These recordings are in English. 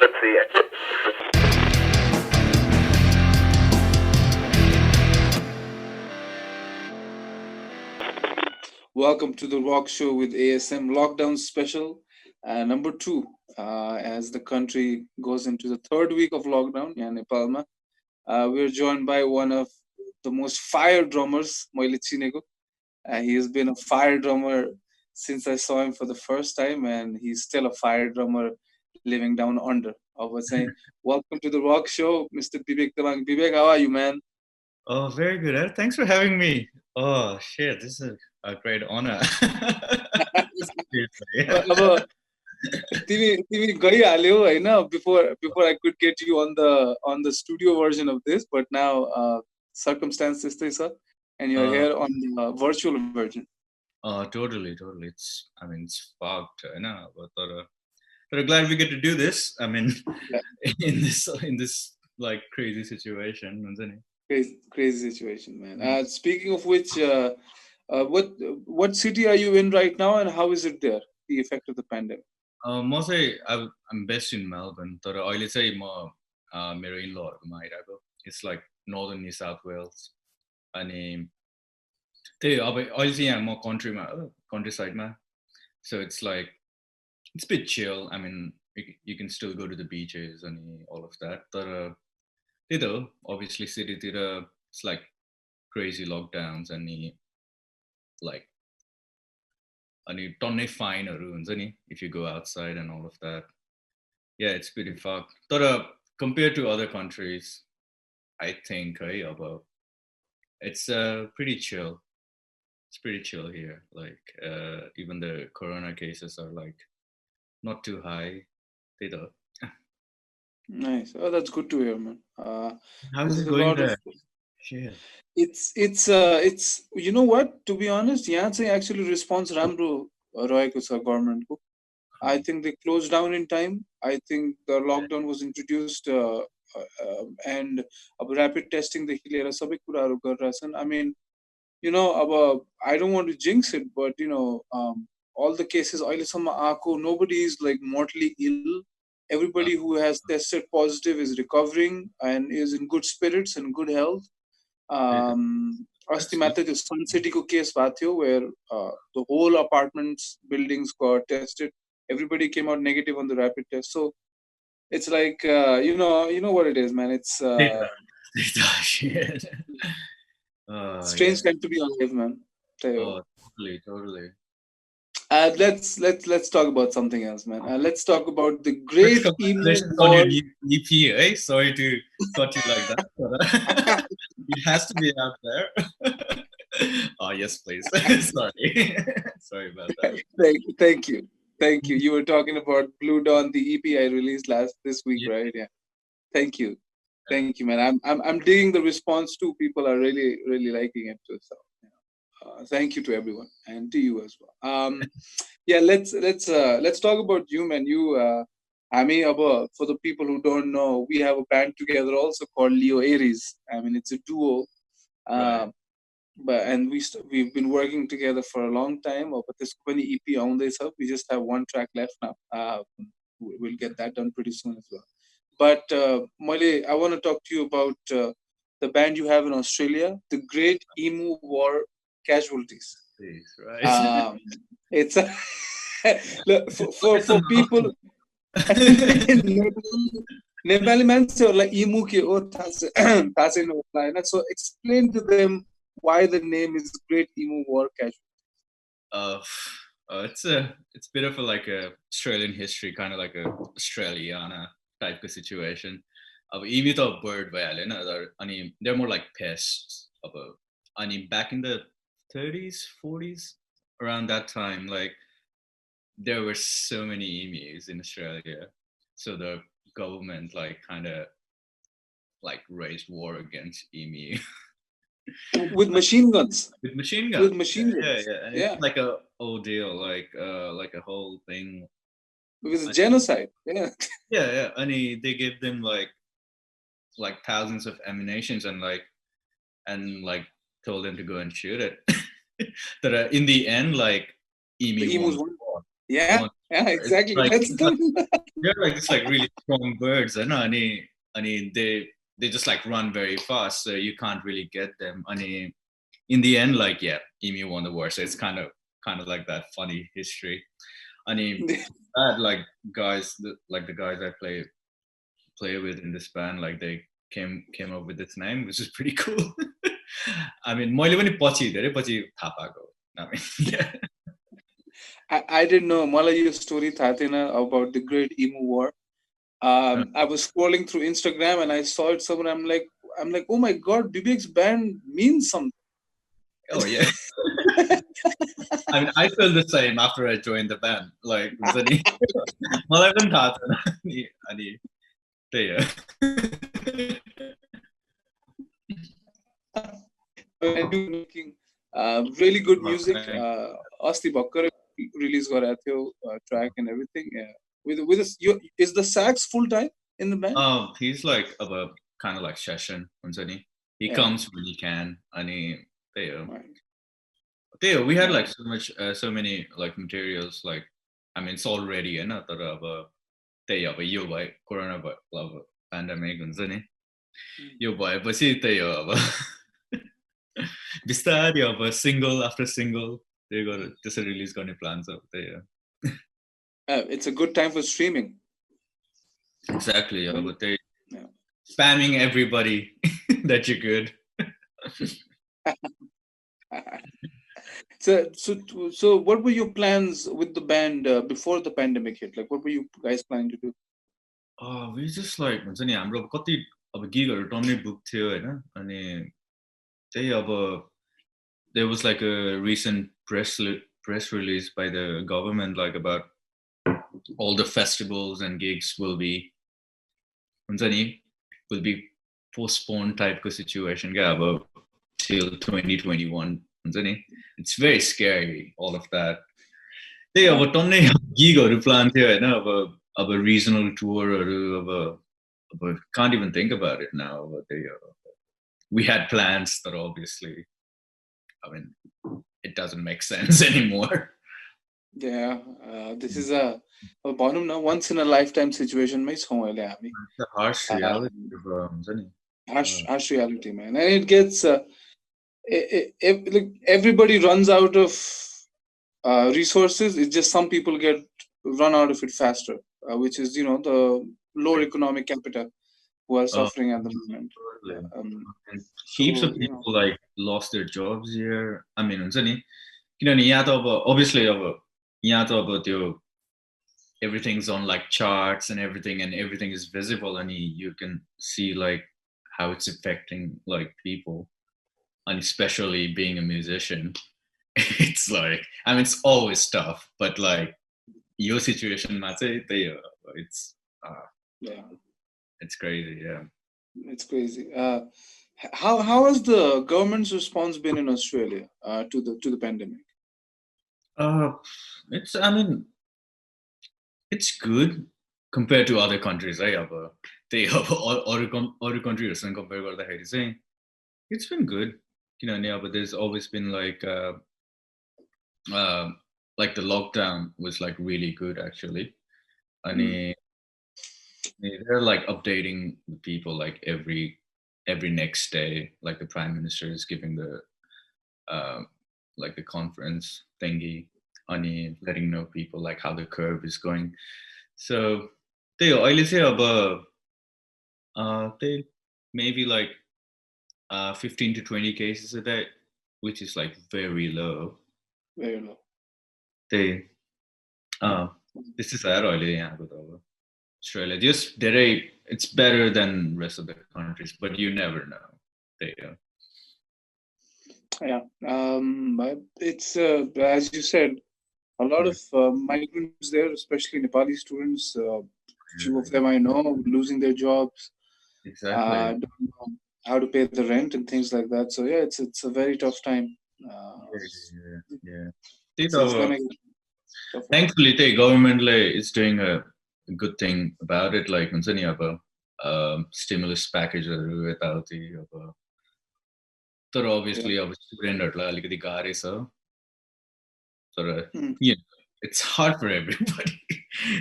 Let's see it. Welcome to the Rock Show with ASM Lockdown Special number 2. As the country goes into the third week of lockdown, Nepal, we're joined by one of the most fire drummers, मैले चिनेको. He has been a fire drummer since I saw him for the first time, and he's still a fire drummer living down under. I was saying, welcome to the Rock Show, Mr. Bibek Tamang. Bibek, how are you, man? Oh, very good. Thanks for having me. Oh, shit, this is a great honor. अब तिमी गइहाल्यौ हैन before I could get you on the studio version of this, but now circumstance त्यस्तै छ and you're here on the virtual version. Totally. It's fucked, but glad we get to do this. I mean, in this like crazy situation, isn't it? Crazy situation, man. Speaking of which, what city are you in right now, and how is it there? The effect of the pandemic. Mostly, I'm based in Melbourne. But I say मेरो in-lawहरूमा आइरहेको. It's like northern New South Wales. अनि त्यही अब अहिले चाहिँ यहाँ म countryside-मा. So it's like it's a bit chill. I mean, you can still go to the beaches and all of that. But obviously city-तिर it's like crazy lockdowns and like टन्नै फाइनहरू हुन्छ नि if you go outside and all of that. Yeah, it's pretty fucked. But compared to other countries, I think it's pretty chill. It's pretty chill here. Like even the corona cases are like not too high. Nice. Oh, that's good to hear, man. How's it going there? Shit. It's you know what, to be honest, यहाँ चाहिँ actually response राम्रो रहेको छ government को. I think they closed down in time. I think the lockdown was introduced and rapid testing देखि लिएर सबै कुराहरू गरिरहेछन्. I mean, I don't want to jinx it, but all the cases अहिलेसम्म आएको, nobody is like mortally ill. Everybody who has tested positive is recovering and is in good spirits and good health. अस्ति मात्रै त्यो सन सिटीको case भएको थियो where the whole apartments buildings got tested. Everybody came out negative on the rapid test. So it's like you know what it is, man. It's strange time to be alive, man. Totally. Let's talk about something else, man. Let's talk about the Great Emu War. EP, eh? Sorry to cut you like that, but it has to be out there. Oh yes, please. Sorry about that. Thank you. You were talking about Blue Dawn, the EP I released this week, right? Yeah. Thank you, man. I'm digging the response too. People are really liking it too. So. Thank you to everyone and to you as well. Yeah, let's talk about you, man. You, for the people who don't know, we have a band together also called Leo Aries. I mean, it's a duo, right. And we've been working together for a long time. But this company EP on this up, we just have one track left now. We'll get that done pretty soon as well. But Male, I want to talk to you about the band you have in Australia, the Great Emu War Casualties. Right. It's for people. Nepali मान्छेहरुलाई like emu के हो थाहा छैन होला हैन. So explain to them why the name is Great Emu War Casualties. It's a bit of a Australian history, kind of like a Australiana type of situation. Emu to bird भइहाल्यो, they're more like pests. Back in the 30s, 40s, around that time, like there were so many emus in Australia, so the government kind of waged war against emu with machine guns. With machine guns. Yeah. It's like a ordeal, like a whole thing. It was a genocide. Yeah. And they gave them like thousands of ammunitions and told them to go and shoot it. That in the end, emus won. Yeah. Yeah, exactly. Like That's the they're like just like really strong birds, and they just like run very fast, so you can't really get them. In the end, like yeah, emu won the war, so it's kind of like that funny history. I had like guys, like the guys I play with in this band, like they came up with this name, which is pretty cool. I mean, मैले पनि पछि धेरै पछि थाहा पाएको. I mean, yeah. I didn't know. मलाई यो story थाहा थिएन about the Great Emu War. I was scrolling through Instagram and I saw it somewhere. I'm like, oh my god, Bibek's band means something. Oh yeah. I mean, I feel the same after I joined the band. Like, मलाई पनि थाहा थिएन अनि त्यही हो. Making really good music. अस्ति भर्खरै release गरेको थियो track and everything. Yeah. With this, is the sax full time in the band? He's like kind of like session. He comes when he can. अनि त्यही हो. We had like so many like materials. Like, I mean, it's all ready, and तर अब त्यही अब यो भयो corona भयो अब पेन्डेमिक हुन्छ नि यो भएपछि त्यही हो अब बिस्तारै अब सिंगल आफ्टर सिंगल त्यही गरेर त्यसरी रिलिज गर्ने प्लान छ त्यही हो. It's a good time for streaming. Exactly. अब त्यही spamming everybody that you could. So what were your plans with the band before the pandemic hit? Like, what were you guys planning to do? We just like हुन्छ नि हाम्रो कति अब गिगहरु टन्नै book थियो हैन अनि त्यही अब there was like a recent press release by the government like about all the festivals and gigs will be हुन्छ नि will be postponed type of situation क्या अब till 2021 हुन्छ नि. It's very scary all of that. त्यही अब टन्नै गिगहरु plan थियो हैन अब regional tourहरु अब can't even think about it now. We had plans that obviously, I mean, it doesn't make sense anymore. Yeah, this is a भनौं न once in a lifetime situation मै छौं अहिले हामी. It's a harsh reality. Harsh reality, man, and it gets like everybody runs out of resources. It's just some people run out of it faster, which is the lower economic capital who are suffering at the moment. Heaps of people like lost their jobs here. I mean, हुन्छ नि किनभने यहाँ त अब obviously अब यहाँ त अब त्यो everything's on like charts and everything is visible and you can see like how it's affecting like people, and especially being a musician. It's like, I mean, it's always tough, but like your situation, it's it's crazy. Yeah, it's crazy. How has the government's response been in Australia to the pandemic? I mean, it's good compared to other countries, right? Other countries compared गर्दाखेरि चाहिँ it's been good. But there's always been like the lockdown was like really good actually. And they're like updating the people like every next day, like the prime minister is giving the like the conference thingy, and letting know people like how the curve is going. So they maybe like 15 to 20 cases a day, which is like very low. Very low. This is Australia. It's better than rest of the countries, but you never know. Yeah. It's as you said, a lot of migrants there, especially Nepali students. Few of them I know losing their jobs. Exactly. Don't know how to pay the rent and things like that. So yeah, it's a very tough time. Yeah. It's gonna get tougher. Thankfully, the government is doing a good thing about it. Like, stimulus package तर obviously अब स्टुडेन्टहरुलाई अलिकति गाह्रै छ तर it's hard for everybody.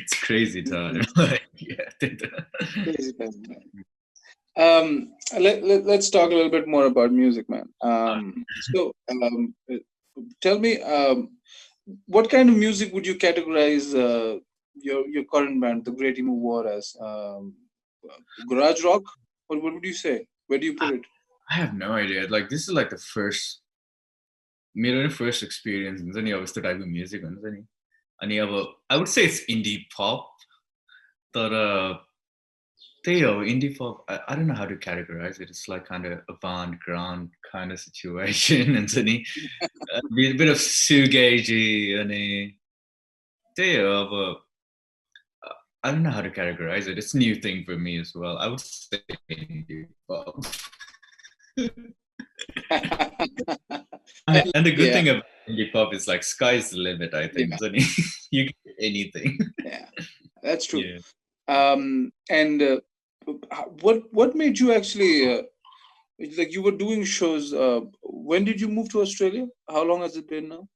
It's crazy time. Like, yeah. Crazy time, man. Let's talk a little bit more about music, man. Tell me, what kind of music would you categorize your current band, the Great Emu War, as? Garage rock? What would you say? Where do you put it? I have no idea. Like, this is like the first experience हुन्छ नि अब यस्तो टाइपको music हुन्छ नि अनि अब I would say it's indie pop तर त्यही हो indie pop. I don't know how to categorize it. It's like kind of avant-garde kind of situation हुन्छ नि a bit of shoegazy अनि त्यही हो अब I don't know how to categorize it. It's a new thing for me as well. I would say indie pop. And the good thing about indie pop is like sky's the limit, I think. Yeah. You can do anything. Yeah, that's true. Yeah. And what made you actually like you were doing shows? When did you move to Australia? How long has it been now?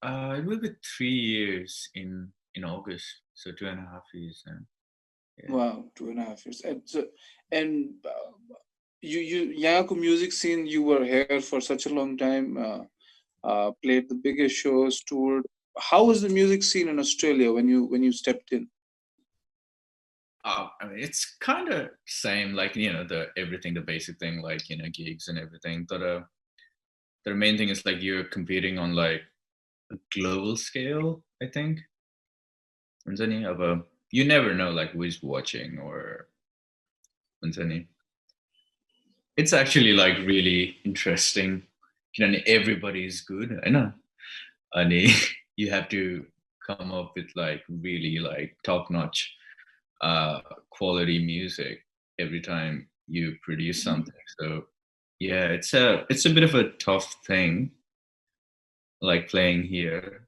It will be 3 years in August, so 2.5 years. Yeah. Wow, 2.5 years. And you Yaku music scene, you were here for such a long time, played the biggest shows, toured. How was the music scene in Australia when you stepped in? I mean, it's kind of same, like, the basic thing, like, gigs and everything. But the main thing is like you're competing on like a global scale, I think. You never know like who's watching or it's actually like really interesting. Everybody's good. I know. And you have to come up with like really like top-notch quality music every time you produce something. So yeah, it's a bit of a tough thing, like playing here.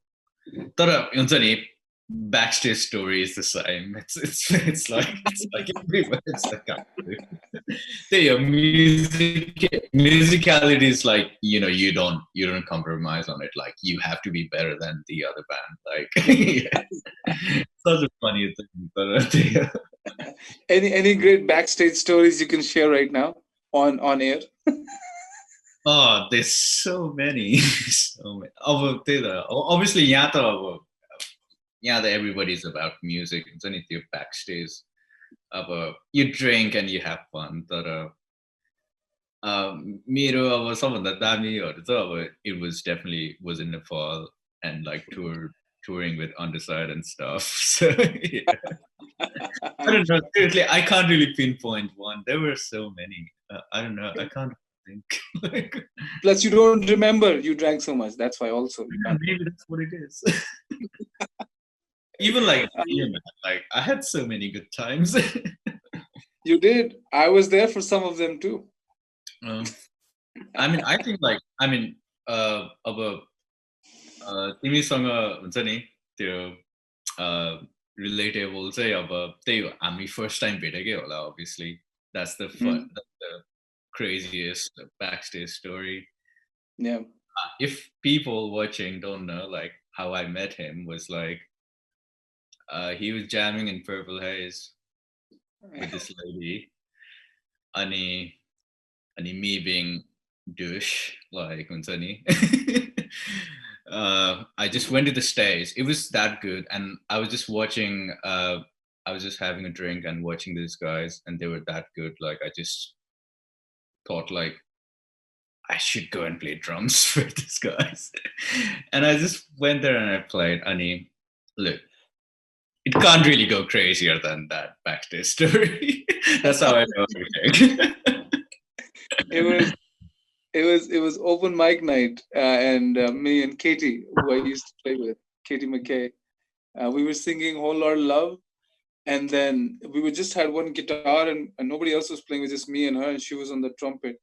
Backstage story is the same. It's like everywhere. It's like musicality is like you don't compromise on it. Like you have to be better than the other band. Like such a funny thing. But any great backstage stories you can share right now on air? Oh, there's so many. So many. Obviously, everybody's about music. It's only your backstage. You drink and you have fun. But it was definitely was in Nepal and like touring with Underside and stuff. So yeah. I don't know. Seriously, I can't really pinpoint one. There were so many. I don't know. I can't think. Plus, you don't remember. You drank so much. That's why also. Maybe that's what it is. Even like I had so many good times. You did. I was there for some of them too. I mean, I think like अब तिमीसँग हुन्छ नि त्यो relatable चाहिँ अब त्यही हो हामी first time भेटेकै होला. Obviously that's the fun, that's the craziest backstage story. Yeah. If people watching don't know like how I met him was like he was jamming in Purple Haze with this lady and me being douche like I just went to the stage. It was that good and I was just watching I was just having a drink and watching these guys and they were that good. Like I just thought like I should go and play drums for these guys. And I just went there and I played. Look, it can't really go crazier than that backstage story. That's how I know It was open mic night, and me and Katie, who I used to play with, Katie McKay, we were singing "Whole Lot of Love," and then we just had one guitar, and nobody else was playing. It was just me and her, and she was on the trumpet.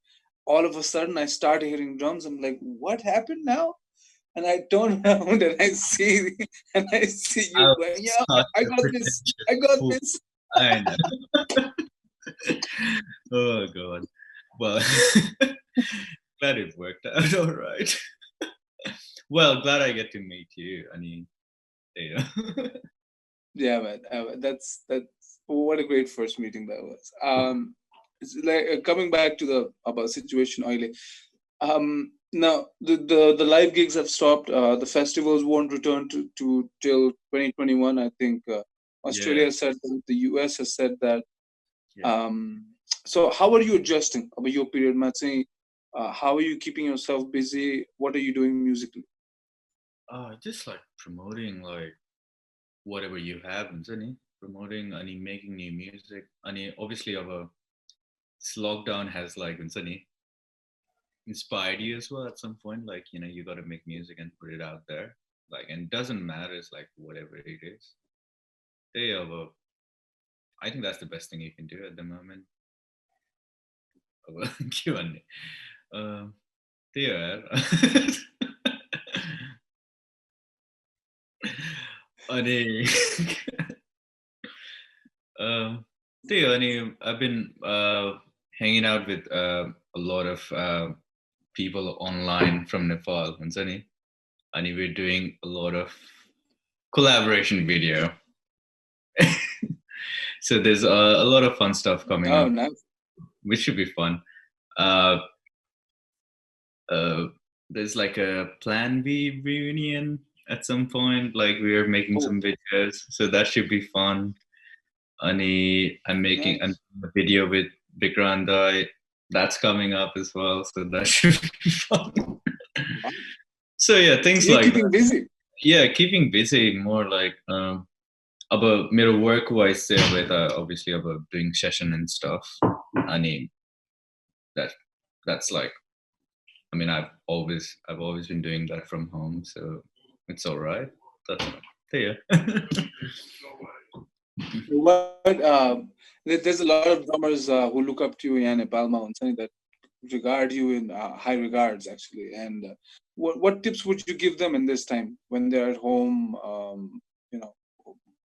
All of a sudden, I started hearing drums. I'm like, "What happened now?" And I turn around and I see you going, "Yeah, I got this. I got this." I know. Oh God. Well, glad it worked out all right. Well, glad I get to meet you. Yeah. Yeah, man. That's what a great first meeting that was. It's like coming back to the about situation, Oily. Now the live gigs have stopped. The festivals won't return to till 2021. I think Australia Yeah, has said that, the US has said that. yeah. Um, so how are you adjusting about your period, Matsi? How are you keeping yourself busy? What are you doing musically? Just like promoting like whatever you have, and promoting and making new music. And obviously, our this lockdown has like inspired you as well at some point. Like you got to make music and put it out there. Like, and it doesn't matter. It's like whatever it is. They have a. I think that's the best thing you can do at the moment. Q&A. There. अनि I've been hanging out with a lot of people online from Nepal, and we're doing a lot of collaboration video. So there's a lot of fun stuff coming Oh, up, nice. which should be fun. Uh, uh, there's like a Plan B reunion at some point. Like we are making Oh, some videos, so that should be fun. I'm making nice. a video with Vikrandai. That's coming up as well, so that should be fun. Wow. So yeah, So things you're like that. keeping busy. Yeah, keeping busy more like about मेरो work wise with obviously about doing session and stuff. अनि that that's like I mean I've always been doing that from home, so it's all right. That's yeah. What there's a lot of drummers who look up to you in Nepal and saying that regard you in high regards actually. And what tips would you give them in this time when they're at home, you know,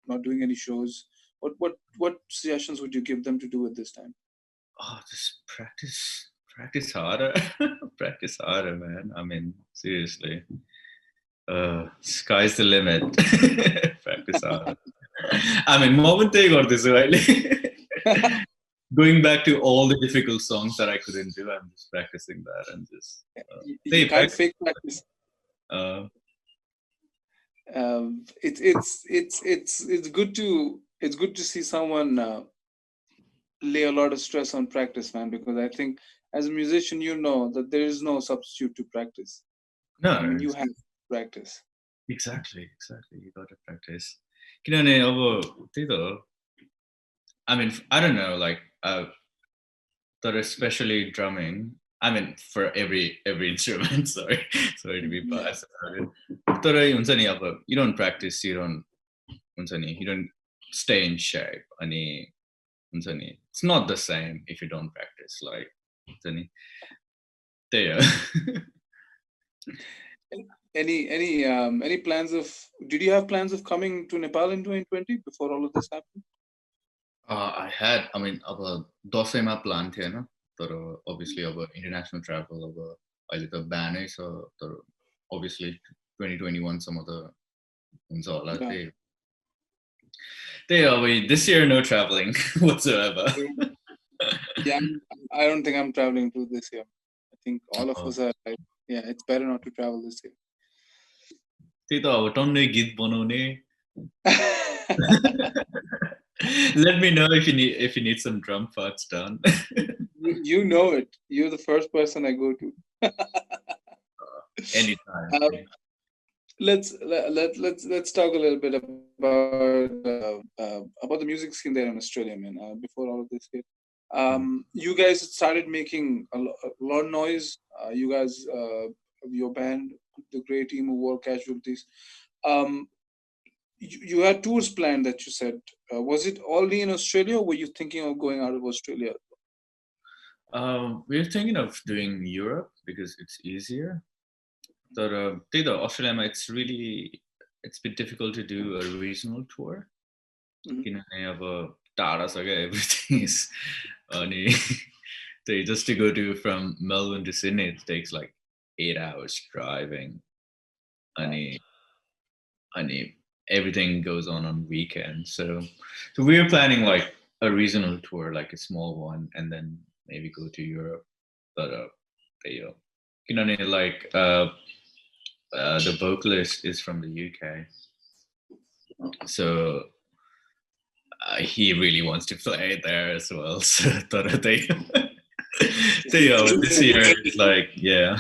not doing any shows? What suggestions would you give them to do at this time? Oh, just practice harder, practice harder, man. I mean, seriously, sky's the limit. Practice harder. I mean, moment or this right? Going back to all the difficult songs that I couldn't do, I'm just practicing that and just You can't fake practice. Uh, It's good to see someone lay a lot of stress on practice, man, because I think as a musician, you know that there is no substitute to practice. I no, mean, you have to practice. exactly. You got to practice. किनभने अब त्यही त I mean, I don't know, like, but especially drumming. I mean, for every instrument. Sorry to be biased about it. तर हुन्छ नि अब you don't practice, you don't stay in shape. अनि हुन्छ नि it's not the same if you don't practice. Like हुन्छ नि त्यही हो. Any plans of? Did you have plans of coming to Nepal in 2020 before all of this happened? I had, I mean, अब दसैँमा plan थिएन तर obviously अब international travel अब अहिले त ब्यानै छ तर obviously 2021 सम्म त हुन्छ होला Yeah. त्यही अब this year no traveling whatsoever. Yeah, I don't think I'm traveling to this year. I think all of Oh. us are like, yeah, it's better not to travel this year. त्यही त अब टन्नै गीत बनाउने. Let me know if you need some drum parts done. You know it. You're the first person I go to. Anytime. Let's talk a little bit about the music scene there in Australia, man. Before all of this hit, you guys started making a lot of noise. You guys, your band, the Great Emu War Casualties. You had tours planned that you said. Was it only in Australia, or were you thinking of going out of Australia? We're thinking of doing Europe because it's easier. But Australia, it's a bit difficult to do a regional tour. किनभने अब टाढा छ क्या everything is अनि just to go to from Melbourne to Sydney it takes like 8 hours driving and everything goes on weekends. So we're planning like a regional tour, like a small one, and then maybe go to Europe. But like the vocalist is from the UK, so he really wants to play there as well. So this year it's like, yeah.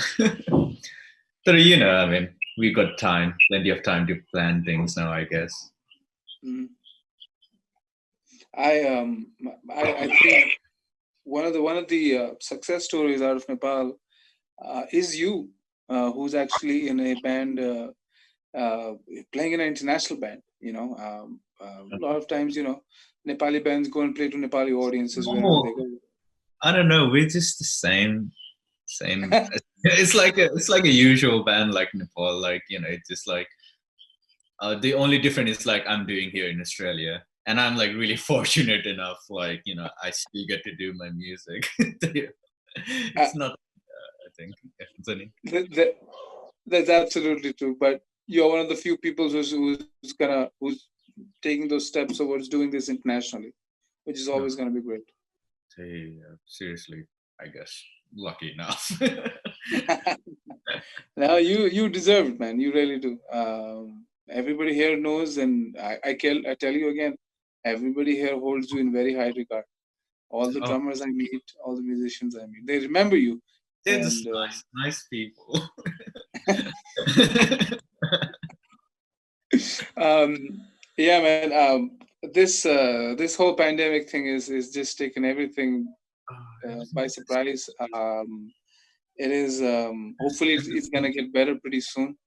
So I mean, we got plenty of time to plan things now, I guess. I think one of the success stories out of Nepal is you, who's actually in a band, playing in an international band. A lot of times, Nepali bands go and play to Nepali audiences wherever they go. I don't know. We're just the same. It's like a usual band like Nepal. Like it's just like the only difference is like I'm doing here in Australia, and I'm like really fortunate enough. Like I still get to do my music. It's not. I think that's absolutely true. But you're one of the few people who's taking those steps towards doing this internationally, which is always going to be great. Seriously, I guess lucky enough. Now you deserve it, man. You really do. Everybody here knows, and I tell you again, everybody here holds you in very high regard. All the drummers I meet, all the musicians I meet, they remember you. They're just nice people. Yeah, man. This whole pandemic thing is just taken everything by surprise. It is hopefully it's gonna get better pretty soon.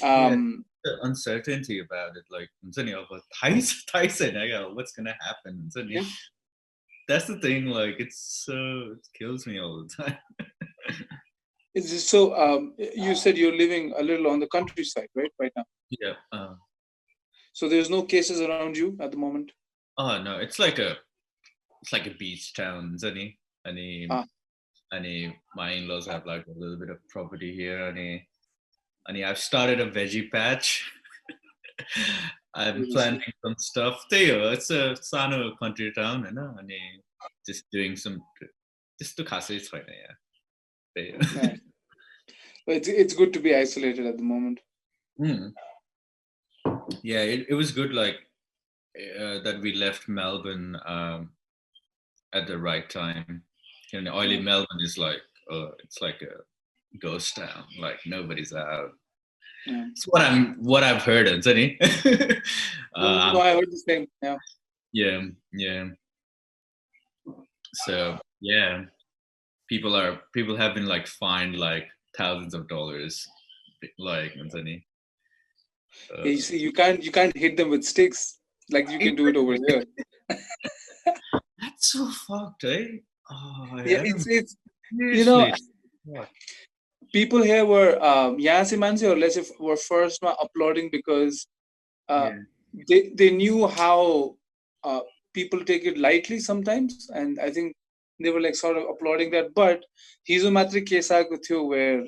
The uncertainty about it, like Tyson, what's gonna happen? Yeah. That's the thing. Like it kills me all the time. It's just so. You said you're living a little on the countryside, right now. Yeah. So there's no cases around you at the moment. Oh no, it's like a beach town, my in-laws have like a little bit of property here, and I've started a veggie patch. I'm planting some stuff there. It's a sano country town, and just doing some just to khasai chaina, yeah. Nice. But it's good to be isolated at the moment. Yeah, it was good, like that we left Melbourne at the right time. Oily Melbourne is like it's like a ghost town. Like nobody's out. Yeah. It's what I've heard, Anthony. No, I heard the same. Yeah. Yeah. So yeah, people have been like fined like thousands of dollars, like Anthony. You see, you can't hit them with sticks like you can do it over here. That's so fucked, eh? Oh, yeah, it's people here were or let's say were first applauding because they knew how people take it lightly sometimes, and I think they were like sort of applauding that. But hizomatri case where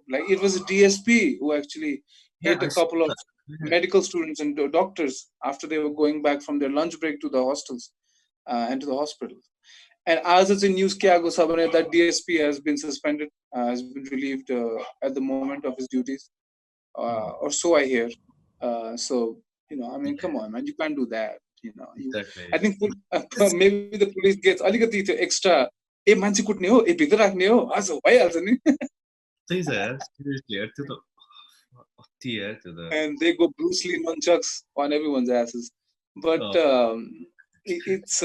like it was a DSP who actually hit a couple of medical students and doctors after they were going back from their lunch break to the hostels and to the hospital. And as it's in news, that DSP has been suspended, has been relieved at the moment of his duties, or so I hear. So I mean, come on, man, you can't do that. I think maybe the police gets alikati extra. ए मान्छे कुट्ने हो ए भित्र राख्ने हो आज भइहाल्छ नि त्यही छ seriously and they go Bruce Lee nunchucks on everyone's asses, but it's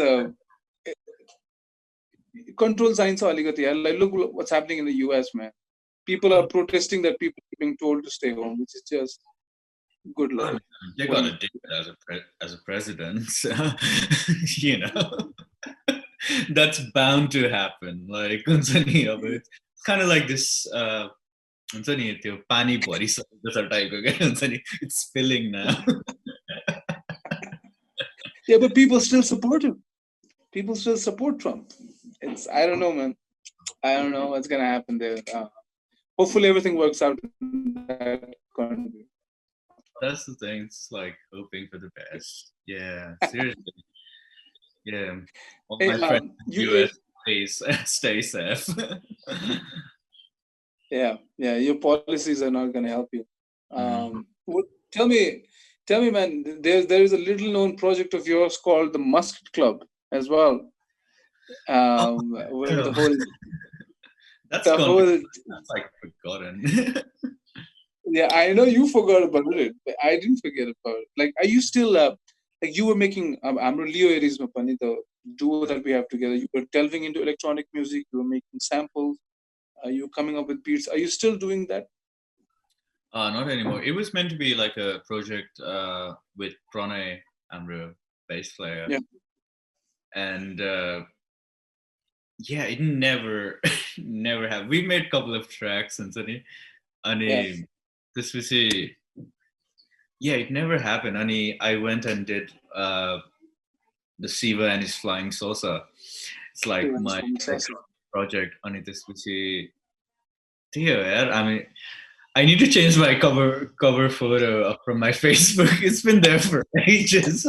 control science alikati. Like look what's happening in the US, man. People are protesting that people are being told to stay home, which is just good luck. They got to do it as a president, so, that's bound to happen. Like it's kind of like this. It's spilling now. Yeah, but people still support him. People still support Trump. I don't know, man. I don't know what's gonna happen there. Hopefully everything works out in that country. That's the thing. It's like hoping for the best. Yeah, seriously. Yeah, all Hey, my friends in the US, please stay safe. yeah, your policies are not going to help you. Mm. Tell me, man. There is a little known project of yours called the Musket Club as well. Where the whole That's gone. whole That's like forgotten. yeah, I know you forgot about it, but I didn't forget about it. Like, are you still like you were making Amro Leo Aries Mapani, the duo that we have together? You were delving into electronic music. You were making samples. You were coming up with beats. Are you still doing that? Not anymore. It was meant to be like a project with Pranay Amro, bass player, Yeah. and yeah, it never never happened. We made a couple of tracks and this was a yeah, it never happened. I went and did the Siva and his Flying Saucer. It's like my project. And this was a I mean, I need to change my cover photo from my Facebook. It's been there for ages.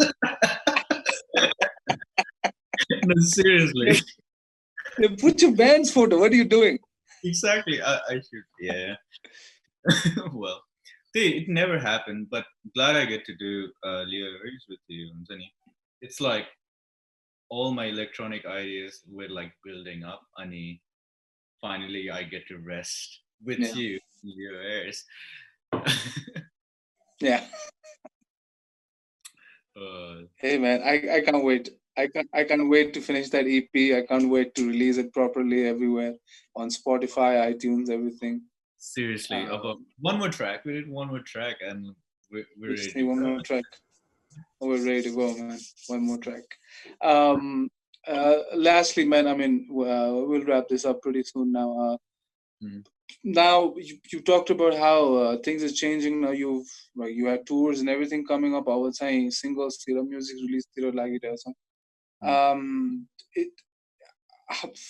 No, seriously. Put your band's photo. What are you doing? Exactly. I should. Yeah. Well, it never happened, but glad I get to do Leo Aries with you, Anthony. It's like all my electronic ideas were like building up, and finally I get to rest with you, Leo Aries. Yeah. Hey man, I can't wait. I can't wait to finish that EP. I can't wait to release it properly everywhere on Spotify, iTunes, everything. Seriously, about one more track. We did one more track, and we're ready to one go. more track. We're ready to go, man. One more track. Lastly, man, I mean, we'll wrap this up pretty soon now. Now you talked about how things are changing now. You had tours and everything coming up. I was saying singles, music release, like it or something.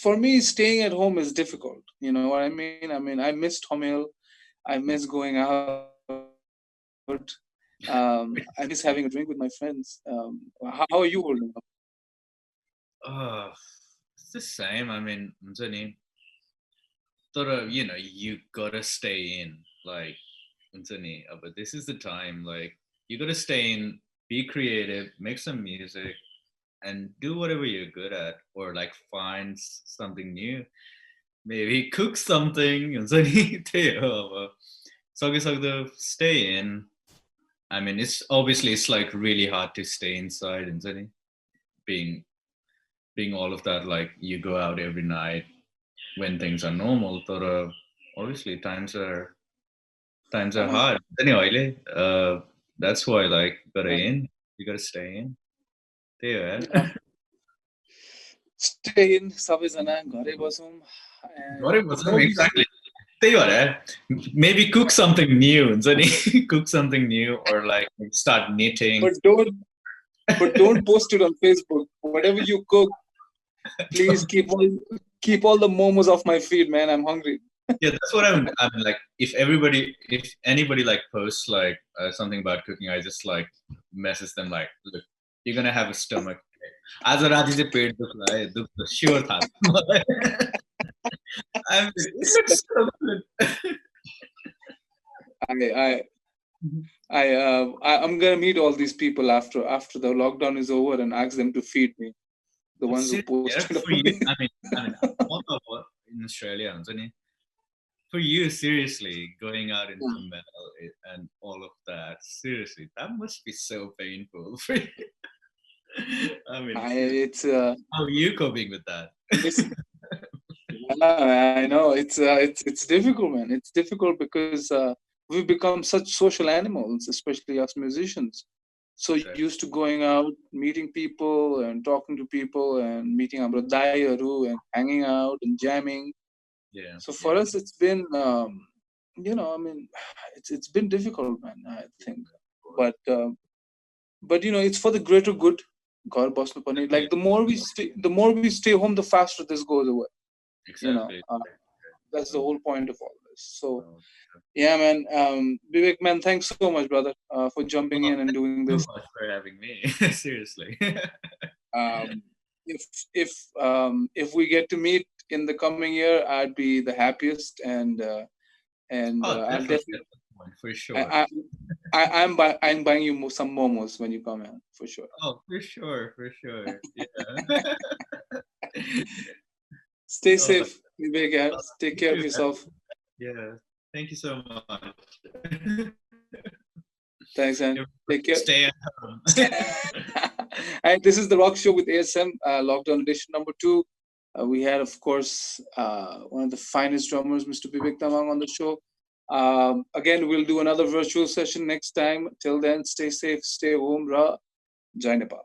For me, staying at home is difficult. You know what I mean? I miss Tom Hill. I miss going out. I miss having a drink with my friends. How are you holding up? It's the same. I mean, you gotta stay in, like, but this is the time, like, you gotta stay in, be creative, make some music, and do whatever you're good at, or like find something new. Maybe cook something, stay in. I mean, it's like really hard to stay inside, and being all of that, like you go out every night when things are normal, but obviously times are hard. Anyway, that's why, like, you gotta stay in. Stay in, सबैजना घरै बसौँ. Exactly. Maybe cook something new, cook something new, or like start knitting. But don't post it on Facebook. Whatever you cook, please keep all the momos off my feed, man. I'm hungry. Yeah, that's what I'm like. If anybody like posts like something about cooking, I just like message them like, look, you're gonna have a stomach. As a Raji se paid sure tha. I'm so good. I'm gonna meet all these people after the lockdown is over and ask them to feed me. The ones who posted. For you, I mean, in Australia, for you, seriously, going out into metal and all of that, seriously, that must be so painful for you. I mean, it's how are you coping with that? I know it's difficult, man. It's difficult because we've become such social animals, especially us musicians. So used to going out, meeting people and talking to people and meeting our Dayaru and hanging out and jamming. Yeah. So for us, it's been, it's been difficult, man. I think, but it's for the greater good. Like the more we stay home, the faster this goes away. Exactly. That's the whole point of all So yeah, man. Vivek, man, thanks so much, brother, for jumping in and doing So this. much for having me. Seriously. Um, if we get to meet in the coming year, I'd be the happiest, and Oh, I'll definitely definitely. at this point, for sure. I, I'm buying you some momos when you come in for sure. Oh, for sure, for sure. Yeah. Stay Oh, safe, Vivek, guys. Take you care of too, man. yourself. Yeah. Thank you so much. Thanks, and take care. Stay at home. And this is the Rock Show with ASM, lockdown edition number 2. We had, of course, one of the finest drummers, Mr. Bibek Tamang, on the show. Again, we'll do another virtual session next time. Till then, stay safe, stay home, Ra. Jai Nepal.